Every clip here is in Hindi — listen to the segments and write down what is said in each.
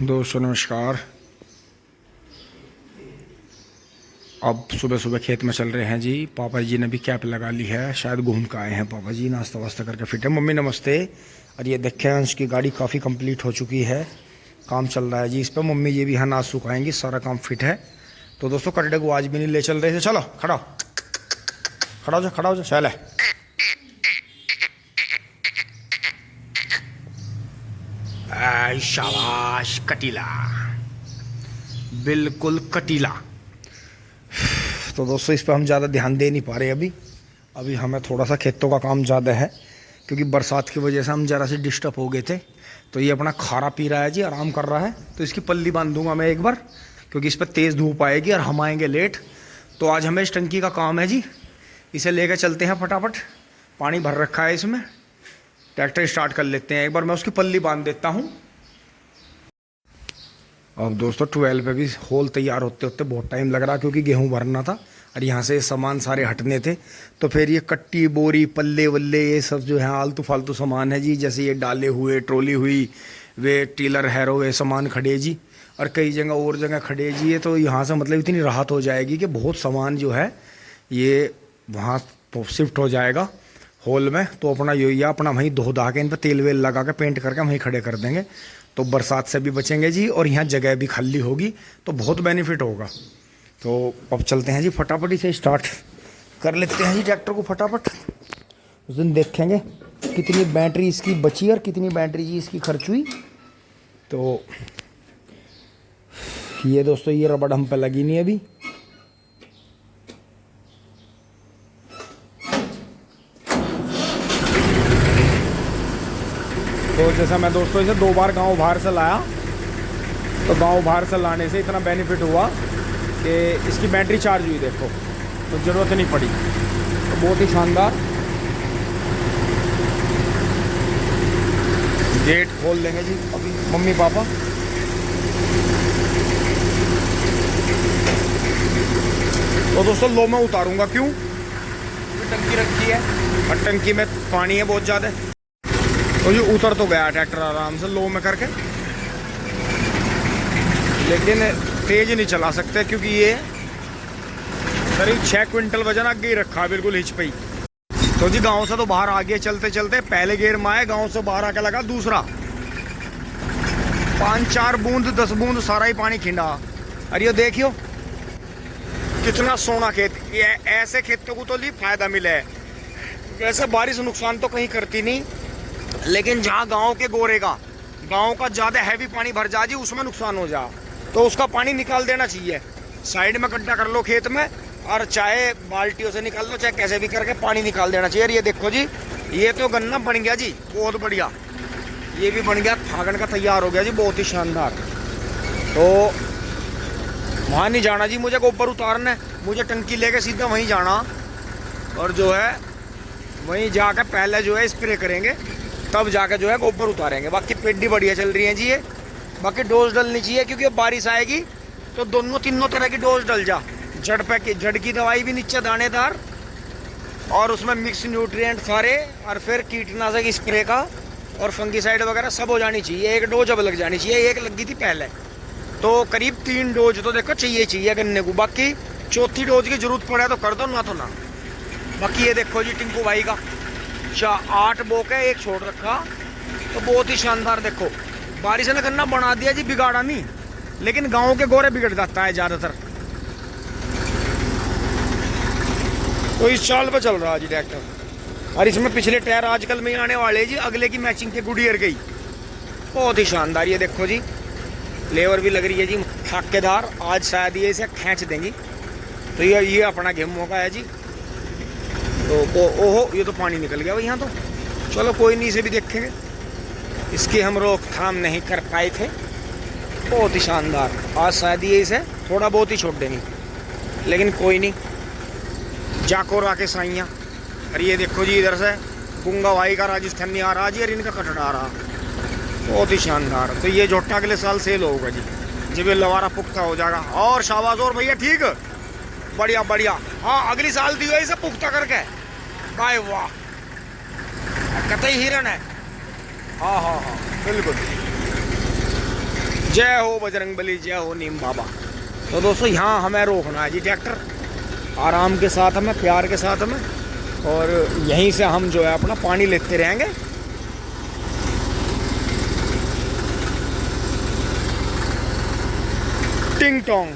दोस्तों नमस्कार। अब सुबह सुबह खेत में चल रहे हैं जी। पापा जी ने भी कैप लगा ली है, शायद घूम के आए हैं पापा जी, नाश्ता वास्ता करके फिट है। मम्मी नमस्ते। और ये देखें अंश की गाड़ी काफ़ी कंप्लीट हो चुकी है, काम चल रहा है जी इस पर। मम्मी ये भी यहाँ नाश सुखाएंगी, सारा काम फिट है। तो दोस्तों कटड़े को आज भी नहीं ले चल रहे थे। चलो खड़ा खड़ा हो जाओ, खड़ा हो जाओ। चल है शाबाश, कटीला, बिल्कुल कटीला। तो दोस्तों इस पर हम ज़्यादा ध्यान दे नहीं पा रहे अभी। अभी हमें थोड़ा सा खेतों का काम ज़्यादा है, क्योंकि बरसात की वजह से हम ज़रा से डिस्टर्ब हो गए थे। तो ये अपना खारा पी रहा है जी, आराम कर रहा है। तो इसकी पल्ली बांध दूंगा मैं एक बार, क्योंकि इस पर तेज़ धूप आएगी और हम आएंगे लेट। तो आज हमें इस टंकी का काम है जी, इसे लेकर चलते हैं फटाफट। पानी भर रखा है इसमें, ट्रैक्टर स्टार्ट कर लेते हैं एक बार। मैं उसकी पल्ली बांध देता हूँ। अब दोस्तों 12 पे भी होल तैयार होते होते बहुत टाइम लग रहा, क्योंकि गेहूं भरना था और यहाँ से सामान सारे हटने थे। तो फिर ये कट्टी बोरी पल्ले वल्ले ये सब जो है आलतू फालतू सामान है जी, जैसे ये डाले हुए, ट्रॉली हुई, वे टीलर हैरो, वे सामान खड़े जी, और कई जगह और जगह खड़े जी। ये तो यहाँ से मतलब इतनी राहत हो जाएगी कि बहुत सामान जो है ये वहाँ तो शिफ्ट हो जाएगा हॉल में। तो अपना ये अपना वहीं धो धा के इन पर तेल वेल लगा के पेंट करके वहीं खड़े कर देंगे। तो बरसात से भी बचेंगे जी, और यहाँ जगह भी खाली होगी, तो बहुत बेनिफिट होगा। तो अब चलते हैं जी, फटाफट इसे स्टार्ट कर लेते हैं जी ट्रैक्टर को फटाफट। उस दिन देखेंगे कितनी बैटरी इसकी बची और कितनी बैटरी जी इसकी खर्च हुई। तो ये दोस्तों ये रबड़ हम पे लगी नहीं अभी। तो जैसा मैं दोस्तों इसे 2 बार गांव बाहर से लाया, तो गांव बाहर से लाने से इतना बेनिफिट हुआ कि इसकी बैटरी चार्ज हुई, देखो, तो ज़रूरत नहीं पड़ी। तो बहुत ही शानदार। गेट खोल देंगे जी अभी मम्मी पापा। तो दोस्तों लो मैं उतारूंगा, क्यों? टंकी रखी है और टंकी में पानी है बहुत ज़्यादा। तो ये उतर तो गया ट्रैक्टर आराम से लो में करके, लेकिन तेज नहीं चला सकते, क्योंकि ये करीब 6 क्विंटल वजन आगे ही रखा है, बिल्कुल हिच पे ही। तो जी गांव से तो बाहर आ गए चलते चलते, पहले गेर में आए, गांव से बाहर आके लगा दूसरा। 5-4 बूंद 10 बूंद सारा ही पानी खिंडा। अरे ये देखियो कितना सोना खेत। ये ऐसे खेतों को तो ली फायदा मिला है। वैसे बारिश नुकसान तो कहीं करती नहीं, लेकिन जहाँ गांव के गोरे का गांव का ज़्यादा हैवी पानी भर जा जी, उसमें नुकसान हो जा, तो उसका पानी निकाल देना चाहिए। साइड में गड्ढा कर लो खेत में, और चाहे बाल्टियों से निकाल लो, चाहे कैसे भी करके पानी निकाल देना चाहिए। ये देखो जी, ये तो गन्ना बन गया जी, बहुत बढ़िया। ये भी बन गया, फागण का तैयार हो गया जी, बहुत ही शानदार। तो वहाँ नहीं जाना जी मुझे, गोबर उतारना है मुझे, टंकी लेके सीधा वहीं जाना, और जो है वहीं जाकर पहले जो है स्प्रे करेंगे, तब जाकर जो है गोबर उतारेंगे। बाकी पेड्डी बढ़िया चल रही है जी। ये बाकी डोज डलनी चाहिए, क्योंकि अब बारिश आएगी तो दोनों तीनों तरह की डोज डल जा। जड़ पे की जड़ की दवाई भी नीचे दानेदार, और उसमें मिक्स न्यूट्रिएंट सारे, और फिर कीटनाशक स्प्रे का और फंगीसाइड वगैरह सब हो जानी चाहिए। एक डोज अब लग जानी चाहिए, एक लगी थी पहले, तो करीब 3 डोज तो देखो चाहिए गन्ने को। बाकी चौथी डोज की जरूरत पड़े तो कर दो, ना तो ना। बाकी ये देखो जी टिंकू भाई का 8 बोके 1 छोड़ रखा, तो बहुत ही शानदार। देखो बारिश ने गन्ना बना दिया जी, बिगाड़ा नहीं, लेकिन गांव के गोरे बिगड़ जाता है ज़्यादातर। तो इस चाल पे चल रहा है जी ट्रैक्टर, और इसमें पिछले टायर आजकल में आने वाले जी, अगले की मैचिंग के गुडियर गई, बहुत ही शानदार। ये देखो जी लेवर भी लग रही है जी ठाकेदार, आज शायद ये इसे खींच देंगी। तो ये अपना गेहूं का है जी। तो ओहो ये तो पानी निकल गया भाई यहाँ। तो चलो कोई नहीं, इसे भी देखेंगे, इसकी हम रोकथाम नहीं कर पाए थे। बहुत ही शानदार, आज शायद ये इसे थोड़ा बहुत ही छोड़ देंगे, लेकिन कोई नहीं, जाको राके साइयाँ। और ये देखो जी इधर से गुंगा भाई का राजस्थानी आ रहा जी, और इनका कटड़ा आ रहा, बहुत ही शानदार। तो ये जोटा अगले साल सेल होगा जी, जब ये लवारा पुख्ता हो जाएगा। और शाबाश, और भैया ठीक, बढ़िया बढ़िया। हाँ अगली साल दियो इसे पुख्ता करके, भाई वाह, कतई हिरन है। हाँ हाँ हाँ बिल्कुल। जय हो बजरंगबली, जय हो नीम बाबा। तो दोस्तों यहाँ हमें रोकना है जी ट्रैक्टर, आराम के साथ हमें, प्यार के साथ हमें, और यहीं से हम जो है अपना पानी लेते रहेंगे। टिंग टोंग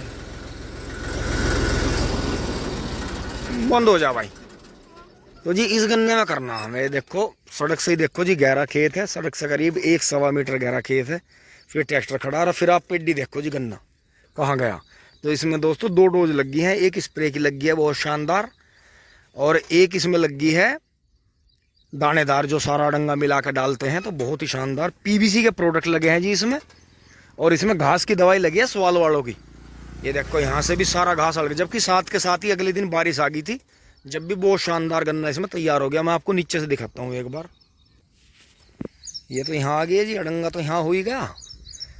बंद हो जा भाई। तो जी इस गन्ने में करना हमें, देखो सड़क से ही देखो जी गहरा खेत है, सड़क से करीब 1-1.25 मीटर गहरा खेत है। फिर ट्रैक्टर खड़ा और फिर आप पेडी देखो जी गन्ना कहाँ गया। तो इसमें दोस्तों 2 डोज लगी हैं, एक स्प्रे की लगी है बहुत शानदार, और एक इसमें लगी है दानेदार, जो सारा डंगा मिला कर डालते हैं, तो बहुत ही शानदार पीवीसी के प्रोडक्ट लगे हैं जी इसमें। और इसमें घास की दवाई लगी है सवाल वालों की। ये देखो यहाँ से भी सारा घास हल गया, जबकि साथ के साथ ही अगले दिन बारिश आ गई थी, जब भी बहुत शानदार गन्ना इसमें तैयार हो गया। मैं आपको नीचे से दिखाता हूँ एक बार। ये तो यहाँ आ गया जी, अडंगा तो यहाँ हो ही गया।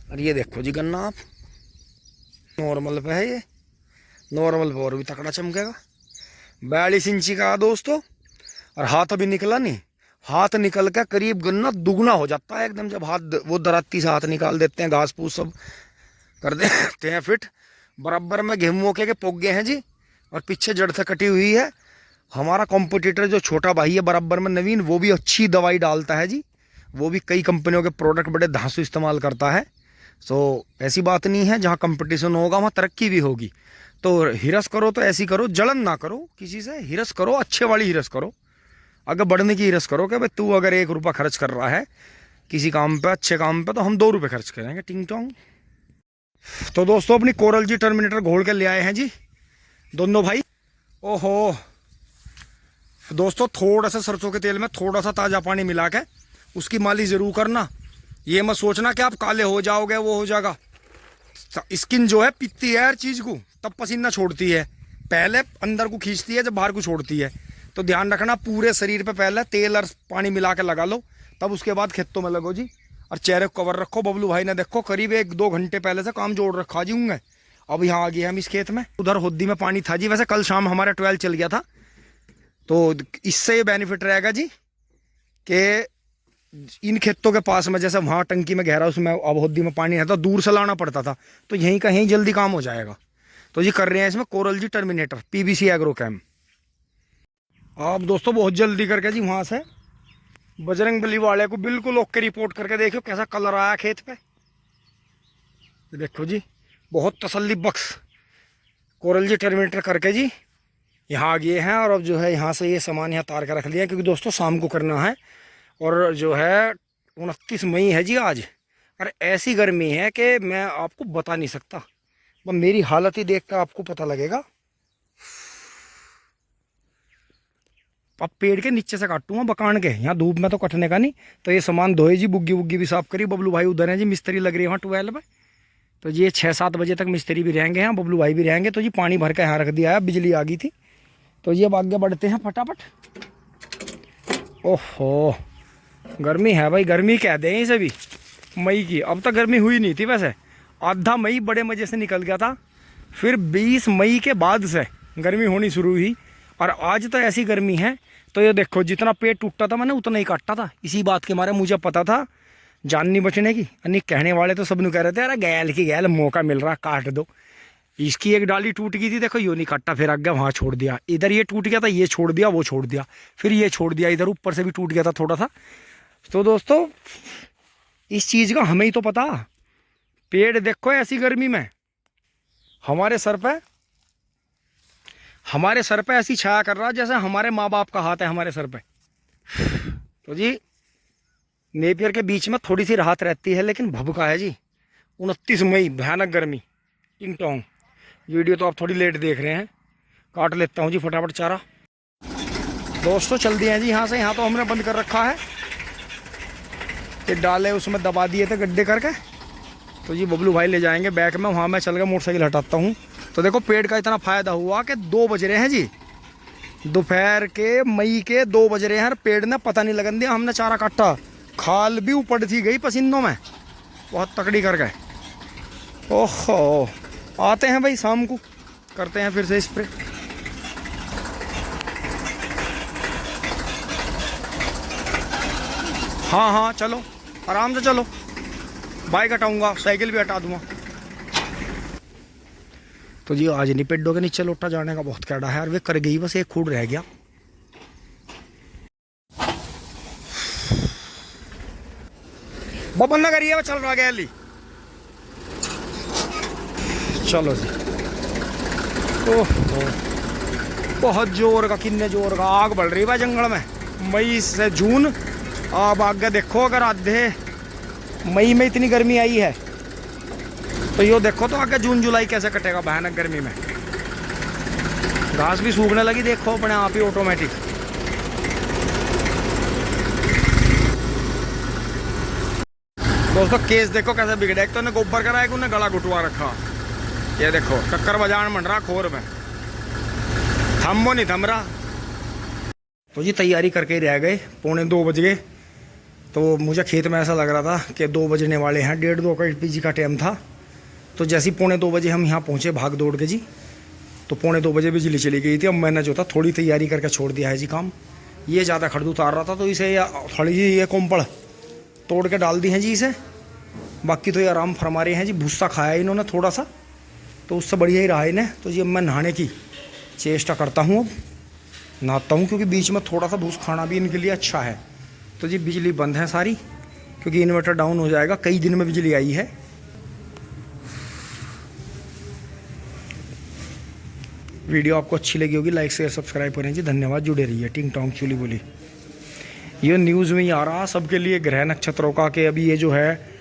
और ये देखो जी गन्ना आप नॉर्मल पे है, ये नॉर्मल पे और भी तकड़ा चमकेगा। 42 इंची का दोस्तों, और हाथ अभी निकला नहीं, हाथ निकल के करीब गन्ना दुगना हो जाता है एकदम, जब हाथ वो दराती से हाथ निकाल देते हैं, घास फूस सब कर देते हैं फिट। बराबर में गेहूं के पोगे हैं जी, और पीछे जड़ से कटी हुई है। हमारा कॉम्पिटिटर जो छोटा भाई है बराबर में नवीन, वो भी अच्छी दवाई डालता है जी, वो भी कई कंपनियों के प्रोडक्ट बड़े धांसू इस्तेमाल करता है। सो ऐसी बात नहीं है, जहाँ कंपटीशन होगा वहाँ तरक्की भी होगी। तो हिरस करो तो ऐसी करो, जलन ना करो किसी से, हिरस करो अच्छे वाली हिरस करो, अगर बढ़ने की हिरस करो कि भाई तू अगर 1 रुपया खर्च कर रहा है किसी काम पे, अच्छे काम पे, तो हम 2 रुपये खर्च करेंगे। टिंग टोंग। तो दोस्तों अपनी कोरल जी टर्मिनेटर घोल के ले आए हैं जी दोनों भाई। ओहो दोस्तों, थोड़ा सा सरसों के तेल में थोड़ा सा ताज़ा पानी मिला के उसकी मालिश ज़रूर करना। ये मत सोचना कि आप काले हो जाओगे, वो हो जाएगा। स्किन जो है पीती है हर चीज़ को, तब पसीना छोड़ती है, पहले अंदर को खींचती है जब बाहर को छोड़ती है। तो ध्यान रखना, पूरे शरीर पे पहले तेल और पानी मिला के लगा लो, तब उसके बाद खेतों में लगो जी। और चेहरे को कवर रखो। बबलू भाई ने देखो करीब 1-2 घंटे पहले से काम जोड़ रखा जी होंगे। अब यहाँ आ गए हम इस खेत में। उधर होद्दी में पानी था जी, वैसे कल शाम हमारा 12 चल गया था, तो इससे ये बेनिफिट रहेगा जी कि इन खेतों के पास में, जैसे वहाँ टंकी में गहरा उसमें अब होद्दी में पानी है तो दूर से लाना पड़ता था, तो यहीं का यहीं जल्दी काम हो जाएगा। तो ये कर रहे हैं इसमें कोरल जी टर्मिनेटर पीवीसी एग्रोकेम। आप दोस्तों बहुत जल्दी करके जी वहाँ से बजरंगबली वाले को बिल्कुल ओके रिपोर्ट करके देखो कैसा कलर आया खेत पे। देखो जी बहुत तसल्ली बख्श कोरल जी टर्मिनेटर करके जी यहाँ आ गए हैं। और अब जो है यहाँ से ये सामान यहाँ तार कर रख लिया, क्योंकि दोस्तों शाम को करना है। और जो है 29 मई है जी आज, और ऐसी गर्मी है कि मैं आपको बता नहीं सकता, बस मेरी हालत ही देख कर आपको पता लगेगा। अब पेड़ के नीचे से काटूंगा बकान के, यहाँ धूप में तो कटने का नहीं। तो ये सामान धोए जी, बुग्गी वुग्गी भी साफ करी। बबलू भाई उधर हैं जी, मिस्त्री लग रही है वहाँ 12 में। तो ये 6-7 बजे तक मिस्त्री भी रहेंगे यहाँ, बबलू भाई भी रहेंगे। तो जी पानी भर के यहाँ रख दिया है, बिजली आ गई थी। तो ये अब आगे बढ़ते हैं फटाफट। ओहो गर्मी है भाई, गर्मी कह दें इसे भी मई की। अब तक गर्मी हुई नहीं थी, वैसे आधा मई बड़े मज़े से निकल गया था, फिर 20 मई के बाद से गर्मी होनी शुरू हुई। और आज तो ऐसी गर्मी है, तो ये देखो जितना पेट टूटता था मैंने उतना ही काटता था। इसी बात के मारे मुझे पता था जान नहीं बचने की। अन्य कहने वाले तो सब ने कह रहे थे अरे गैल की गैल, मौका मिल रहा काट दो। इसकी एक डाली टूट गई थी, देखो यो नहीं काटा, फिर आगे वहाँ छोड़ दिया, इधर ये टूट गया था, ये छोड़ दिया, वो छोड़ दिया, फिर ये छोड़ दिया, इधर ऊपर से भी टूट गया था थोड़ा सा। तो दोस्तों इस चीज़ का हमें ही तो पता। पेड़ देखो ऐसी गर्मी में हमारे सर पे ऐसी छाया कर रहा जैसे हमारे माँ बाप का हाथ है हमारे सर पे। तो जी नेपियर के बीच में थोड़ी सी राहत रहती है, लेकिन भभका है जी 29 मई भयानक गर्मी। टिंग टोंग। वीडियो तो आप थोड़ी लेट देख रहे हैं, काट लेता हूँ जी फटाफट चारा। दोस्तों चल दिए हैं जी यहाँ से। यहाँ तो हमने बंद कर रखा है, ये डाले उसमें दबा दिए थे गड्ढे करके। तो जी बबलू भाई ले जाएंगे बैक में, वहाँ मैं चल के मोटरसाइकिल हटाता हूँ। तो देखो पेड़ का इतना फ़ायदा हुआ कि 2 बज रहे हैं जी, दोपहर के मई के 2 बज रहे हैं, और पेड़ ने पता नहीं लगन दिया। हमने चारा काटा, खाल भी ऊपर थी गई पसीनों में बहुत तकड़ी करके। ओहो आते हैं भाई शाम को, करते हैं फिर से स्प्रे। हाँ हाँ चलो आराम से चलो, बाइक हटाऊंगा, साइकिल भी हटा दूंगा। तो जी आज नहीं पेडों के नीचे लोटा जाने का बहुत कैडा है, और वे कर गई, बस एक खूड रह गया। बंद ना करिए, चल रहा गया ली। चलो जी। ओहो, बहुत जोर का, किन्ने जोर का आग बढ़ रही है जंगल में। मई से जून, अब आगे देखो, अगर आधे मई में इतनी गर्मी आई है तो यो देखो तो आगे जून जुलाई कैसे कटेगा भयानक गर्मी में। घास भी सूखने लगी, देखो अपने आप ही ऑटोमेटिक। दोस्तों केस देखो कैसे बिगड़े, एक तो उन्हें गोबर करा, एक उन्हें गला घुटवा रखा। ये देखो टक्कर बजान मंड रहा खोर में, थम वो नहीं थम रहा। तो जी तैयारी करके ही रह गए, 1:45 बज गए। तो मुझे खेत में ऐसा लग रहा था कि 2 बजने वाले हैं, 1:30-2 का एलपीजी का टाइम था। तो जैसे ही 1:45 बजे हम यहाँ पहुँचे भाग दौड़ के जी, तो 1:45 बजे बिजली चली गई थी। अब मैंने जो था थोड़ी तैयारी करके छोड़ दिया है जी काम। ये ज़्यादा खड़द उतार रहा था, तो इसे थोड़ी जी ये कोंपड़ तोड़ के डाल दी है जी इसे। बाकी तो ये आराम फरमा रहे हैं जी, भूसा खाया इन्होंने थोड़ा सा, तो उससे बढ़िया ही रहा इन्हें। तो जी अब मैं नहाने की चेष्टा करता हूँ, अब नहाता हूँ, क्योंकि बीच में थोड़ा सा भूस खाना भी इनके लिए अच्छा है। तो जी बिजली बंद है सारी, क्योंकि इन्वर्टर डाउन हो जाएगा। कई दिन में बिजली आई है। वीडियो आपको अच्छी लगी होगी, लाइक शेयर सब्सक्राइब करें जी। धन्यवाद, जुड़े रहिए। टिंग टोंग चुली बोली, ये न्यूज़ में ही आ रहा सबके लिए ग्रह नक्षत्रों का, कि अभी ये जो है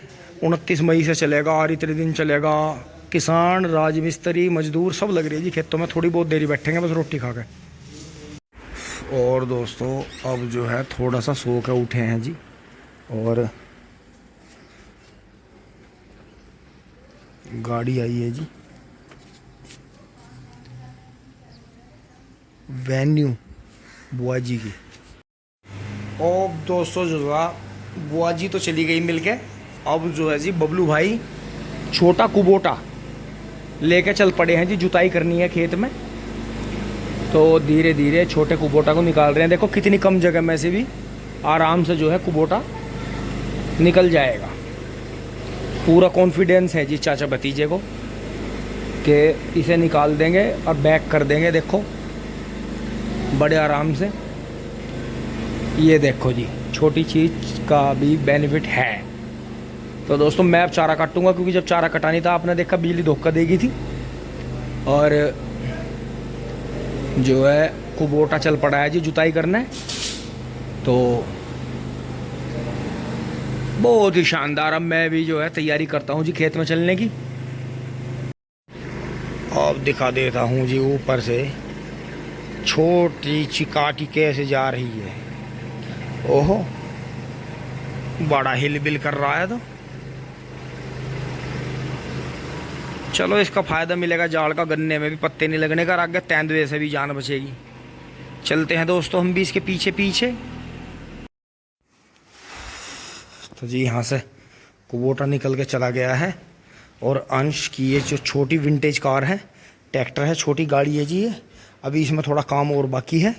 29 मई से चलेगा और इतने दिन चलेगा। किसान, राजमिस्त्री, मजदूर सब लग रही है जी खेतों में। थोड़ी बहुत देरी बैठेंगे बस रोटी खा के। और दोस्तों अब जो है थोड़ा सा सो के उठे हैं जी, और गाड़ी आई है जी, वेन्यू बुआ जी की। और दोस्तों जो है बुआ जी तो चली गई मिल के। अब जो है जी बबलू भाई छोटा कुबोटा लेके चल पड़े हैं जी, जुताई करनी है खेत में। तो धीरे धीरे छोटे कुबोटा को निकाल रहे हैं। देखो कितनी कम जगह में से भी आराम से जो है कुबोटा निकल जाएगा। पूरा कॉन्फिडेंस है जी चाचा भतीजे को कि इसे निकाल देंगे और बैक कर देंगे। देखो बड़े आराम से। ये देखो जी छोटी चीज़ का भी बेनिफिट है। तो दोस्तों मैं अब चारा काटूंगा, क्योंकि जब चारा कटानी था आपने देखा बिजली धोखा देगी थी, और जो है कुबोटा चल पड़ा है जी जुताई करने। तो बहुत ही शानदार। अब मैं भी जो है तैयारी करता हूँ जी खेत में चलने की। अब दिखा देता हूँ जी ऊपर से छोटी चिकाटी कैसे जा रही है। ओहो बड़ा हिल बिल कर रहा है। तो चलो इसका फ़ायदा मिलेगा जाड़ का, गन्ने में भी पत्ते नहीं लगने का, आगे तेंदुए से भी जान बचेगी। चलते हैं दोस्तों हम भी इसके पीछे पीछे। तो जी यहाँ से कुबोटा निकल के चला गया है, और अंश की ये जो छोटी विंटेज कार है, ट्रैक्टर है, छोटी गाड़ी है जी ये। अभी इसमें थोड़ा काम और बाकी है।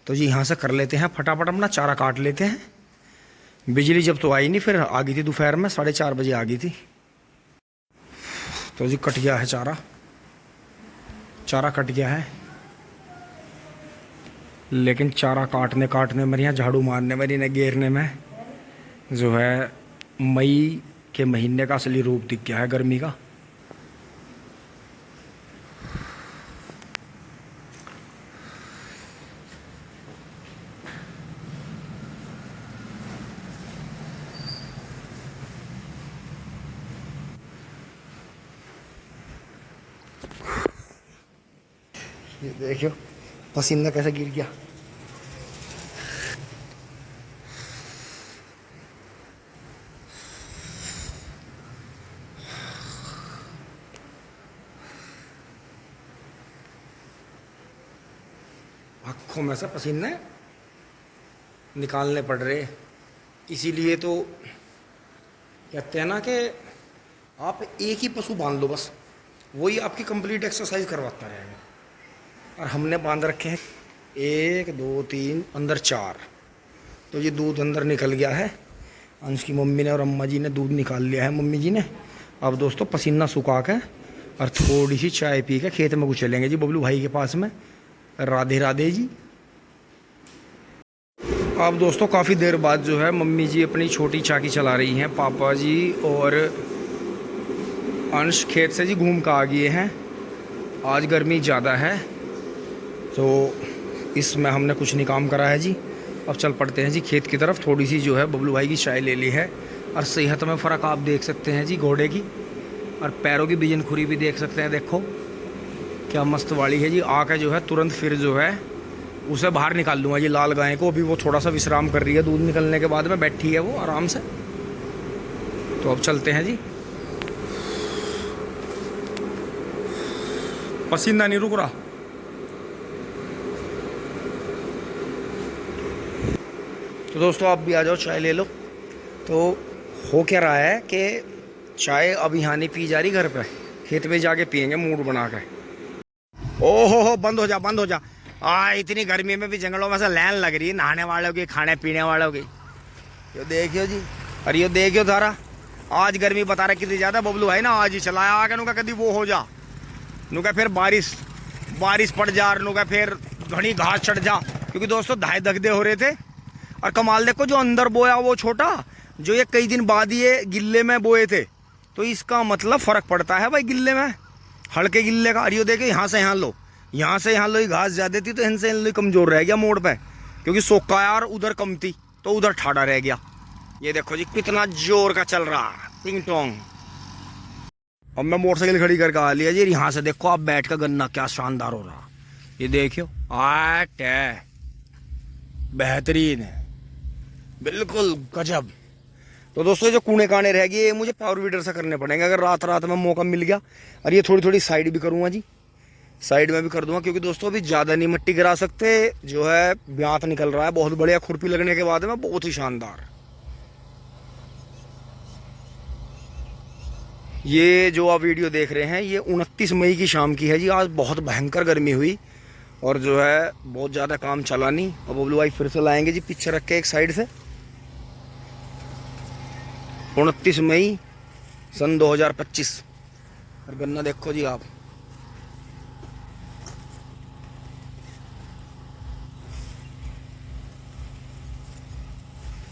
तो जी यहाँ से कर लेते हैं फटाफट, अपना चारा काट लेते हैं। बिजली जब तो आई नहीं, फिर आ गई थी दोपहर में 4:30 बजे आ गई थी। तो जी कट गया है चारा, चारा कट गया है। लेकिन चारा काटने काटने में, यहाँ झाड़ू मारने में, इन्हें घेरने में जो है मई के महीने का असली रूप दिख गया है गर्मी का। ये देखियो पसीना कैसे गिर गया। आँखों में से पसीने निकालने पड़ रहे। इसीलिए तो कहते हैं ना कि आप एक ही पशु बांध लो, बस वही आपकी कंप्लीट एक्सरसाइज करवाता रहेगा। और हमने बांध रखे हैं 1 2 3 अंदर 4। तो ये दूध अंदर निकल गया है। अंश की मम्मी ने और अम्मा जी ने दूध निकाल लिया है मम्मी जी ने। अब दोस्तों पसीना सुखा के और थोड़ी सी चाय पी के खेत में कुछ चलेंगे जी बबलू भाई के पास में। राधे राधे जी। अब दोस्तों काफ़ी देर बाद जो है मम्मी जी अपनी छोटी चाकी चला रही हैं। पापा जी और अंश खेत से जी घूम कर आ गए हैं। आज गर्मी ज़्यादा है तो इसमें हमने कुछ नहीं काम करा है जी। अब चल पड़ते हैं जी खेत की तरफ। थोड़ी सी जो है बबलू भाई की चाय ले ली है और सेहत में फ़र्क आप देख सकते हैं जी घोड़े की। और पैरों की बिजनखुरी भी देख सकते हैं, देखो क्या मस्त वाली है जी। आके जो है तुरंत फिर जो है उसे बाहर निकाल दूंगा जी लाल गाय को। अभी वो थोड़ा सा विश्राम कर रही है, दूध निकलने के बाद में बैठी है वो आराम से। तो अब चलते हैं जी। पसीना नहीं रुक रहा। तो दोस्तों आप भी आ जाओ, चाय ले लो। तो हो क्या रहा है कि चाय अब यहाँ नहीं पी जा रही, घर पे खेत में जाके पियेंगे मूड बना के। ओहो हो, बंद हो जा बंद हो जा। इतनी गर्मी में भी जंगलों में से लाइन लग रही है नहाने वालों की, खाने पीने वालों की। ये देखियो जी, अरे ये देखियो तारा, आज गर्मी बता रहा कितनी ज़्यादा। बबलू भाई ना आज ही चलाया आगे नुका कभी वो हो जा, नुका फिर बारिश पड़ जा, नुका फिर घनी घास चढ़ जा। क्योंकि दोस्तों धाए दगदे हो रहे थे। और कमाल देखो जो अंदर बोया वो छोटा, जो ये कई दिन बाद ये गिल्ले में बोए थे, तो इसका मतलब फ़र्क पड़ता है भाई गिल्ले में, हल्के गिल्ले का। अरे देखिए यहाँ से यहाँ लो, यहाँ से यहाँ लो, ही घास ज़्यादा थी तो इनसे इन कमज़ोर रह गया मोड़ पे, क्योंकि सोका यार उधर कम थी तो उधर ठाड़ा रह गया। ये देखो जी कितना जोर का चल रहा टिंग टोंग। अब मैं मोटरसाइकिल खड़ी करके आ लिया जी। यहाँ से देखो आप बैठ का गन्ना क्या शानदार हो रहा, ये देखियो आट है, बेहतरीन है, बिल्कुल गजब। तो दोस्तों जो कूने काने रह गए मुझे पावर वीडर से करने पड़ेंगे अगर रात में मौका मिल गया। और ये थोड़ी थोड़ी साइड भी करूँगा जी, साइड में भी कर दूंगा, क्योंकि दोस्तों अभी ज़्यादा नहीं मिट्टी गिरा सकते। जो है ब्यात निकल रहा है बहुत बढ़िया, खुरपी लगने के बाद में बहुत ही शानदार। ये जो आप वीडियो देख रहे हैं ये 29 मई की शाम की है जी। आज बहुत भयंकर गर्मी हुई और जो है बहुत ज़्यादा काम चला नहीं। अब बबलू भाई फिर से लाएंगे जी पीछे रख के एक साइड से। 29 मई सन 2025। और गन्ना देखो जी आप,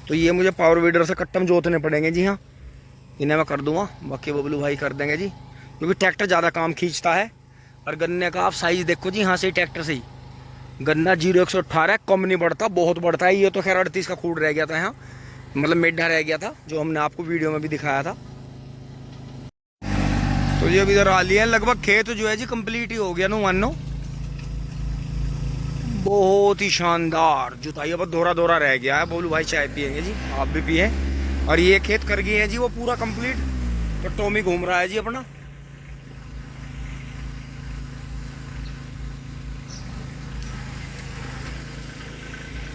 तो ये मुझे पावर वीडर से कट्टम जोतने पड़ेंगे जी। हाँ इन्हें मैं कर दूंगा, बाकी बबलू भाई कर देंगे जी, क्योंकि ट्रैक्टर ज़्यादा काम खींचता है। और गन्ने का आप साइज़ देखो जी, यहाँ से ही ट्रैक्टर से ही गन्ना 0-118 कम नहीं बढ़ता, बहुत बढ़ता है। ये तो खैर 38 का खूड रह गया था यहाँ, मतलब मेढा रह गया था, जो हमने आपको वीडियो में भी दिखाया था। तो ये अभी इधर आ लिए हैं, लगभग खेत जो है जी कंप्लीट ही हो गया नो मानो, बहुत ही शानदार जुताई। अब दोहरा रह गया है। बबलू भाई चाय पियेंगे जी, आप भी पिए। और ये खेत कर गए हैं जी वो पूरा कंप्लीट। तो टॉमी घूम रहा है जी अपना।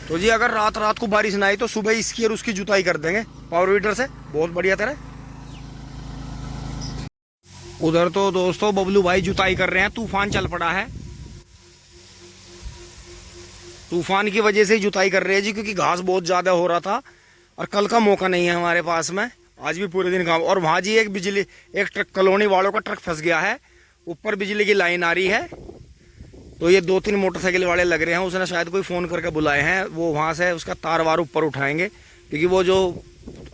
तो जी अगर रात को बारिश ना आई तो सुबह इसकी और उसकी जुताई कर देंगे पावर वीडर से, बहुत बढ़िया तरह। उधर तो दोस्तों बबलू भाई जुताई कर रहे हैं, तूफान चल पड़ा है। तूफान की वजह से जुताई कर रहे हैं जी, क्योंकि घास बहुत ज़्यादा हो रहा था और कल का मौका नहीं है हमारे पास में, आज भी पूरे दिन काम। और वहाँ जी एक ट्रक कॉलोनी वालों का ट्रक फंस गया है, ऊपर बिजली की लाइन आ रही है। तो ये 2-3 मोटरसाइकिल वाले लग रहे हैं, उसने शायद कोई फ़ोन करके बुलाए हैं, वो वहाँ से उसका तार वार ऊपर उठाएंगे, क्योंकि वो जो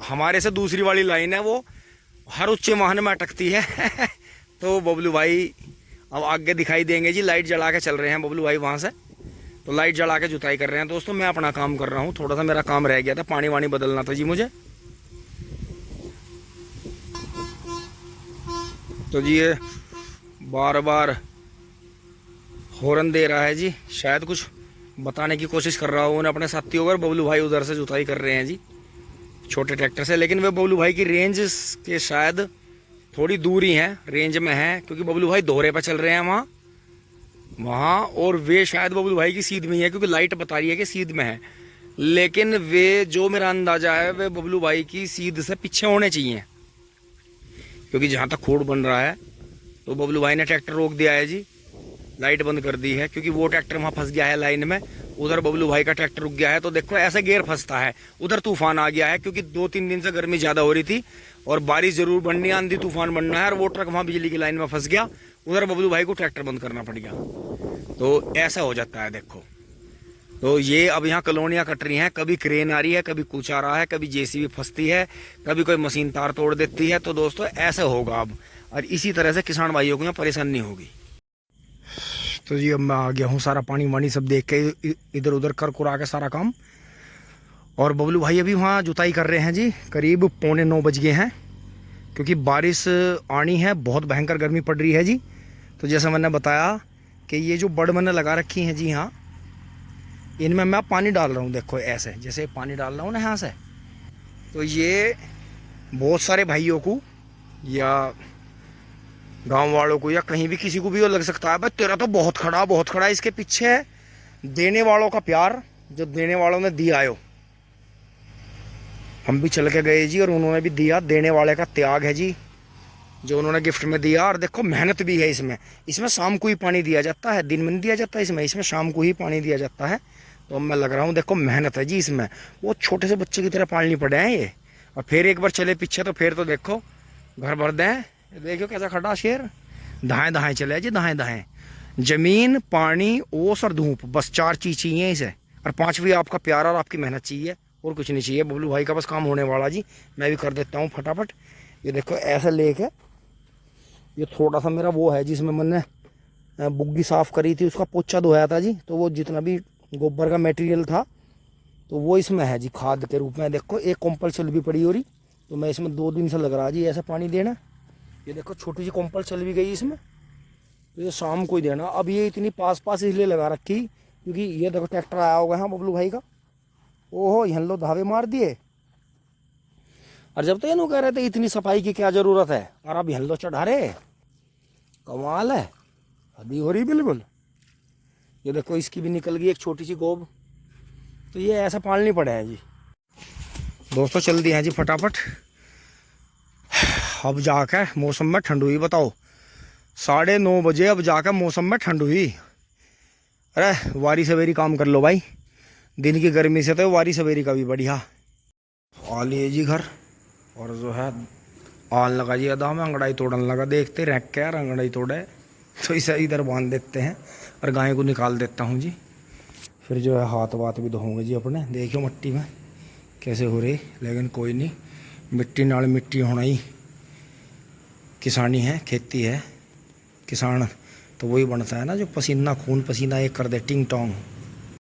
हमारे से दूसरी वाली लाइन है वो हर उच्च वाहन में अटकती है। तो बबलू भाई अब आगे दिखाई देंगे जी, लाइट जला के चल रहे हैं बबलू भाई वहाँ से। तो लाइट जला के जुताई कर रहे हैं दोस्तों। मैं अपना काम कर रहा हूँ, थोड़ा सा मेरा काम रह गया था, पानी वानी बदलना था जी मुझे। तो जी ये बार हॉर्न दे रहा है जी, शायद कुछ बताने की कोशिश कर रहा हूँ उन्हें अपने साथियों पर। बबलू भाई उधर से जुताई कर रहे हैं जी छोटे ट्रैक्टर से, लेकिन वे बबलू भाई की रेंज के शायद थोड़ी दूर ही है, रेंज में है, क्योंकि बबलू भाई दोहरे पर चल रहे हैं वहाँ। और वे शायद बबलू भाई की सीध में ही है, क्योंकि लाइट बता रही है कि सीध में है, लेकिन वे जो मेरा अंदाजा है वे बबलू भाई की सीध से पीछे होने चाहिए, क्योंकि जहाँ तक खोड़ बन रहा है। तो बबलू भाई ने ट्रैक्टर रोक दिया है जी, लाइट बंद कर दी है, क्योंकि वो ट्रैक्टर वहाँ फंस गया है लाइन में, उधर बबलू भाई का ट्रैक्टर रुक गया है। तो देखो ऐसे गेयर फंसता है। उधर तूफान आ गया है क्योंकि 2-3 दिन से गर्मी ज्यादा हो रही थी और बारिश जरूर बननी, आंधी तूफान बनना है, और वो ट्रक वहां बिजली की लाइन में फंस गया। उधर बबलू भाई को ट्रैक्टर बंद करना पड़ गया। तो ऐसा हो जाता है देखो। तो ये अब यहाँ कॉलोनियाँ कट रही हैं, कभी क्रेन आ रही है, कभी कुछ आ रहा है, कभी जेसीबी फंसती है, कभी कोई मशीन तार तोड़ देती है। तो दोस्तों ऐसा होगा अब, और इसी तरह से किसान भाइयों को यहाँ परेशानी होगी। तो जी अब मैं आ गया हूँ, सारा पानी वानी सब देख के इधर उधर कर कुरा के सारा काम। और बबलू भाई अभी वहाँ जुताई कर रहे हैं जी। करीब 8:45 बज गए हैं क्योंकि बारिश आनी है, बहुत भयंकर गर्मी पड़ रही है जी। तो जैसा मैंने बताया कि ये जो बड़ मैंने लगा रखी हैं जी, हाँ इनमें मैं पानी डाल रहा हूँ। देखो ऐसे जैसे पानी डाल रहा हूँ ना यहाँ से, तो ये बहुत सारे भाइयों को या गांव वालों को या कहीं भी किसी को भी वो लग सकता है भाई तेरा तो बहुत खड़ा है। इसके पीछे है देने वालों का प्यार, जो देने वालों ने दिया है। हम भी चल के गए जी और उन्होंने भी दिया। देने वाले का त्याग है जी, जो उन्होंने गिफ्ट में दिया। और देखो मेहनत भी है इसमें शाम को ही पानी दिया जाता है, दिन में नहीं दिया जाता इसमें शाम को ही पानी दिया जाता है। तो अब मैं लग रहा हूँ, देखो मेहनत है जी इसमें। वो छोटे से बच्चे की तरह पालनी पड़े हैं ये। और फिर एक बार चले पीछे तो फिर तो देखो घर भर दें। देखो कैसा खड़ा शेर, दाएं दाएं चले जी, दाएं दाएं। जमीन, पानी, ओस और धूप, बस 4 चीज चाहिए इसे। और 5वीं आपका प्यार और आपकी मेहनत चाहिए, और कुछ नहीं चाहिए। बबलू भाई का बस काम होने वाला जी। मैं भी कर देता हूँ फटाफट। ये देखो ऐसा लेक है। ये थोड़ा सा मेरा वो है जिसमें मैंने बुग्गी साफ करी थी, उसका पोछा धोया था जी। तो वो जितना भी गोबर का मटेरियल था तो वो इसमें है जी, खाद के रूप में। देखो एक कॉम्पल चल भी पड़ी हो रही, तो मैं इसमें 2 दिन से लग रहा जी ऐसा पानी देना। ये देखो छोटी सी कॉम्पल चल भी गई इसमें, तो ये शाम को ही देना। अब ये इतनी पास इसलिए लगा रखी क्योंकि ये देखो ट्रैक्टर आया होगा हाँ बबलू भाई का। ओहो यहाँ लो धावे मार दिए। और जब तो ये कह रहे थे इतनी सफाई की क्या जरूरत है, और अब यहाँ लो चढ़ा रहे। कमाल है, हदी हो रही बिल्कुल। ये देखो इसकी भी निकल गई एक छोटी सी गोब। तो ये ऐसा पालनी पड़ा है जी। दोस्तों चल दिए हैं जी फटाफट। अब जाकर मौसम में ठंड हुई, बताओ 9:30 बजे अब जाकर मौसम में ठंड हुई। अरे वारी सवेरी काम कर लो भाई, दिन की गर्मी से तो वारी सवेरी का भी बढ़िया। आ लिए जी घर, और जो है आन लगा जी अदा में अंगड़ाई तोड़ने लगा। देखते रह के यार अंगड़ाई तोड़े तो इसे इधर बांध देते हैं और गाय को निकाल देता हूँ जी। फिर जो है हाथ वाथ भी धोंगे जी अपने। देखियो मिट्टी में कैसे हो रही, लेकिन कोई नहीं, मिट्टी नाल मिट्टी होना ही किसानी है, खेती है। किसान तो वही बनता है ना जो पसीना खून पसीना एक कर दे टिंग टोंग।